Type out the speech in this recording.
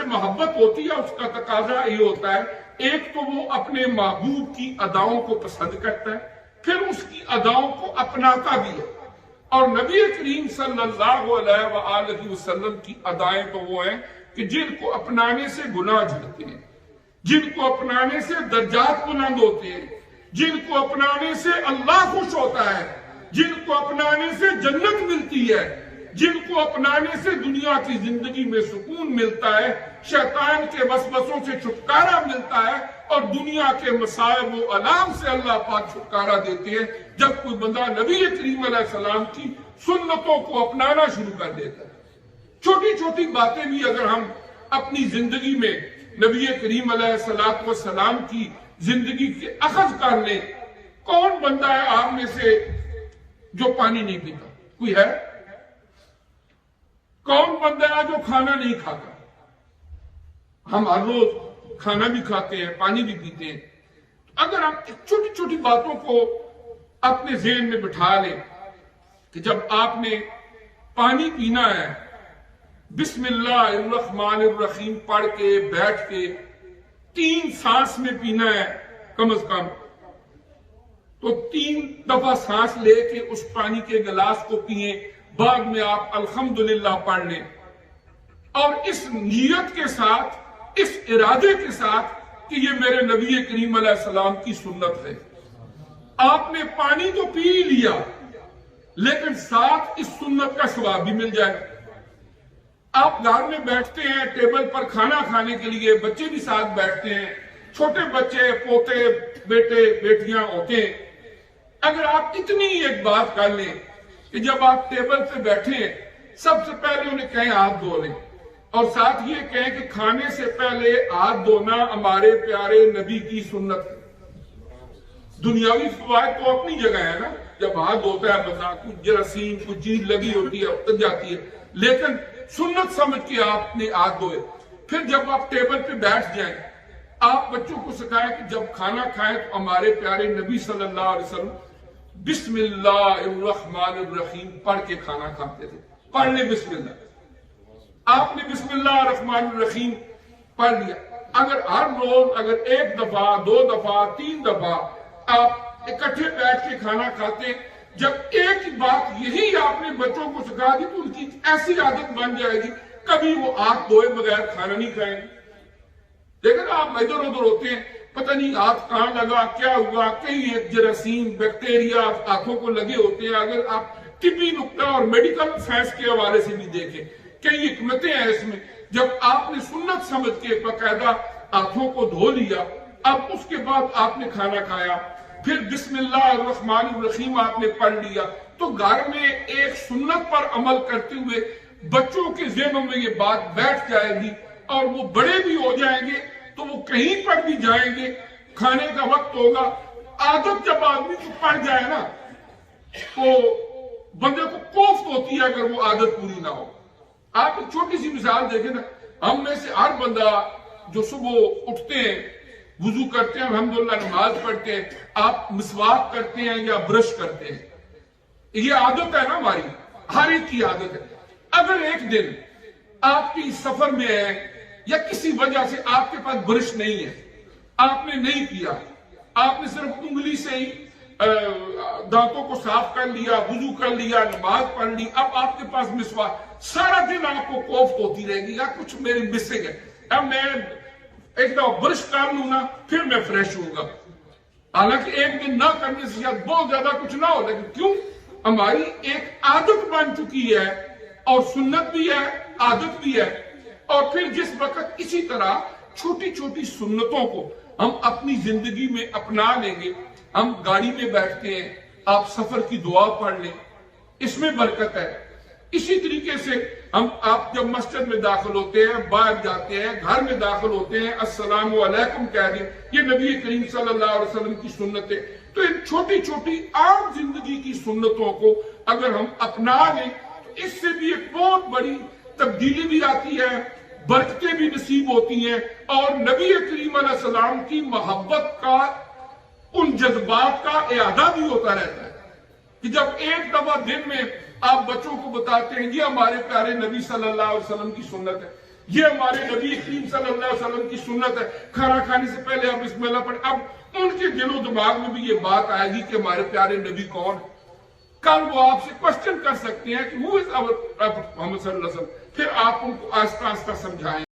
محبت ہوتی ہے اس کا تقاضا یہ ہوتا ہے، ایک تو وہ اپنے محبوب کی اداؤں کو پسند کرتا ہے، پھر اس کی اداؤں کو اپناتا بھی ہے۔ اور نبی کریم صلی اللہ علیہ وآلہ وسلم کی ادائیں تو وہ ہیں کہ جن کو اپنانے سے گناہ جھڑتے ہیں، جن کو اپنانے سے درجات بلند ہوتے ہیں، جن کو اپنانے سے اللہ خوش ہوتا ہے، جن کو اپنانے سے جنت ملتی ہے، جن کو اپنانے سے دنیا کی زندگی میں سکون ملتا ہے، شیطان کے وسوسوں سے چھٹکارا ملتا ہے، اور دنیا کے مصائب و آلام سے اللہ پاک چھٹکارا دیتے ہیں جب کوئی بندہ نبی کریم علیہ السلام کی سنتوں کو اپنانا شروع کر دیتا ہے۔ چھوٹی چھوٹی باتیں بھی اگر ہم اپنی زندگی میں نبی کریم علیہ السلام کی زندگی کے اخذ کر لیں۔ کون بندہ ہے آپ میں سے جو پانی نہیں پیتا؟ کوئی ہے؟ کون بندہ ہے جو کھانا نہیں کھاتا؟ ہم ہر روز کھانا بھی کھاتے ہیں، پانی بھی پیتے ہیں۔ اگر ہم چھوٹی چھوٹی باتوں کو اپنے ذہن میں بٹھا لیں کہ جب آپ نے پانی پینا ہے، بسم اللہ الرحمن الرحیم پڑھ کے بیٹھ کے 3 سانس میں پینا ہے کم از کم، تو 3 دفعہ سانس لے کے اس پانی کے گلاس کو پیئیں، بعد میں آپ الحمدللہ پڑھ لیں، اور اس نیت کے ساتھ، اس ارادے کے ساتھ کہ یہ میرے نبی کریم علیہ السلام کی سنت ہے۔ آپ نے پانی تو پی لیا لیکن ساتھ اس سنت کا ثواب بھی مل جائے۔ آپ گھر میں بیٹھتے ہیں ٹیبل پر کھانا کھانے کے لیے، بچے بھی ساتھ بیٹھتے ہیں، چھوٹے بچے، پوتے، بیٹے، بیٹیاں ہوتے ہیں۔ اگر آپ اتنی ایک بات کر لیں کہ جب آپ ٹیبل پہ بیٹھیں سب سے پہلے انہیں کہیں ہاتھ دھو لیں، اور ساتھ یہ کہیں کہ کھانے سے پہلے ہاتھ دھونا ہمارے پیارے نبی کی سنت ہے۔ دنیاوی فوائد تو اپنی جگہ ہے نا، جب ہاتھ دھوتا ہے بندہ، کچھ جراثیم، کچھ چیز لگی ہوتی ہے اتر جاتی ہے، لیکن سنت سمجھ کے آپ نے ہاتھ دھوئے۔ پھر جب آپ ٹیبل پہ بیٹھ جائیں، آپ بچوں کو سکھائیں کہ جب کھانا کھائیں تو ہمارے پیارے نبی صلی اللہ علیہ وسلم بسم اللہ الرحمن الرحیم پڑھ کے کھانا کھاتے تھے۔ پڑھ لیں بسم اللہ۔ آپ نے بسم اللہ الرحمن الرحیم پڑھ لیا۔ اگر ہر روز اگر 1 دفعہ، 2 دفعہ، 3 دفعہ آپ اکٹھے بیٹھ کے کھانا کھاتے، جب ایک ہی بات یہی آپ نے بچوں کو سکھا دی تو ان کی ایسی عادت بن جائے گی، کبھی وہ ہاتھ دھوئے بغیر کھانا نہیں کھائیں گے۔ لیکن آپ ادھر ادھر ہوتے ہیں، پتہ نہیں ہاتھ کہاں لگا، کیا ہوا، کئی ایک جراثیم، بیکٹیریا ہاتھوں کو لگے ہوتے ہیں۔ اگر آپ طبی نقطہ اور میڈیکل سائنس کے حوالے سے بھی دیکھیں، کئی حکمتیں ہیں اس میں۔ جب آپ نے سنت سمجھ کے باقاعدہ ہاتھوں کو دھو لیا، اب اس کے بعد آپ نے کھانا کھایا، پھر بسم اللہ الرحمن الرحیم آپ نے پڑھ لیا، تو گھر میں ایک سنت پر عمل کرتے ہوئے بچوں کے ذہنوں میں یہ بات بیٹھ جائے گی، اور وہ بڑے بھی ہو جائیں گے تو وہ کہیں پر بھی جائیں گے، کھانے کا وقت ہوگا، عادت جب آدمی کو پڑ جائے نا تو بندے کو کوفت ہوتی ہے اگر وہ عادت پوری نہ ہو۔ آپ ایک چھوٹی سی مثال دیکھیں نا، ہم میں سے ہر بندہ جو صبح اٹھتے ہیں، وضو کرتے ہیں، الحمدللہ نماز پڑھتے ہیں، آپ مسواک کرتے ہیں یا برش کرتے ہیں، یہ عادت ہے نا ہماری، ہر ایک کی عادت ہے۔ اگر ایک دن آپ کی سفر میں ہے یا کسی وجہ سے آپ کے پاس برش نہیں ہے، آپ نے نہیں کیا، آپ نے صرف انگلی سے ہی دانتوں کو صاف کر لیا، وضو کر لیا، نماز پڑھ لی، اب آپ کے پاس مسواک، سارا دن آپ کو کوفت ہوتی رہے گی، یا کچھ میری مسنگ ہے، اب میں ایک دفعہ برش کر لوں نا پھر میں فریش ہوں گا۔ حالانکہ ایک دن نہ کرنے سے شاید بہت زیادہ کچھ نہ ہو، لیکن کیوں؟ ہماری ایک عادت بن چکی ہے، اور سنت بھی ہے، عادت بھی ہے۔ اور پھر جس وقت اسی طرح چھوٹی چھوٹی سنتوں کو ہم اپنی زندگی میں اپنا لیں گے، ہم گاڑی میں بیٹھتے ہیں، آپ سفر کی دعا پڑھ لیں، اس میں برکت ہے۔ اسی طریقے سے آپ جب مسجد میں داخل ہوتے ہیں، باہر جاتے ہیں، گھر میں داخل ہوتے ہیں، السلام علیکم کہہ دیں، یہ نبی کریم صلی اللہ علیہ وسلم کی سنت ہے۔ تو ان چھوٹی چھوٹی عام زندگی کی سنتوں کو اگر ہم اپنا لیں تو اس سے بھی ایک بہت بڑی تبدیلی بھی آتی ہے، برکتیں بھی نصیب ہوتی ہیں، اور نبی کریم علیہ السلام کی محبت کا، ان جذبات کا اعادہ بھی ہوتا رہتا ہے کہ جب ایک دفعہ دن میں آپ بچوں کو بتاتے ہیں یہ ہمارے پیارے نبی صلی اللہ علیہ وسلم کی سنت ہے، یہ ہمارے نبی کریم صلی اللہ علیہ وسلم کی سنت ہے، کھانا کھانے سے پہلے آپ بسم اللہ پڑھیں۔ اب ان کے دل و دماغ میں بھی یہ بات آئے گی کہ ہمارے پیارے نبی کون ہے، کل وہ آپ سے کوشچن کر سکتے ہیں کہ who is our Prophet Muhammad صلی اللہ علیہ وسلم، پھر آپ ان کو آہستہ آہستہ سمجھائیں۔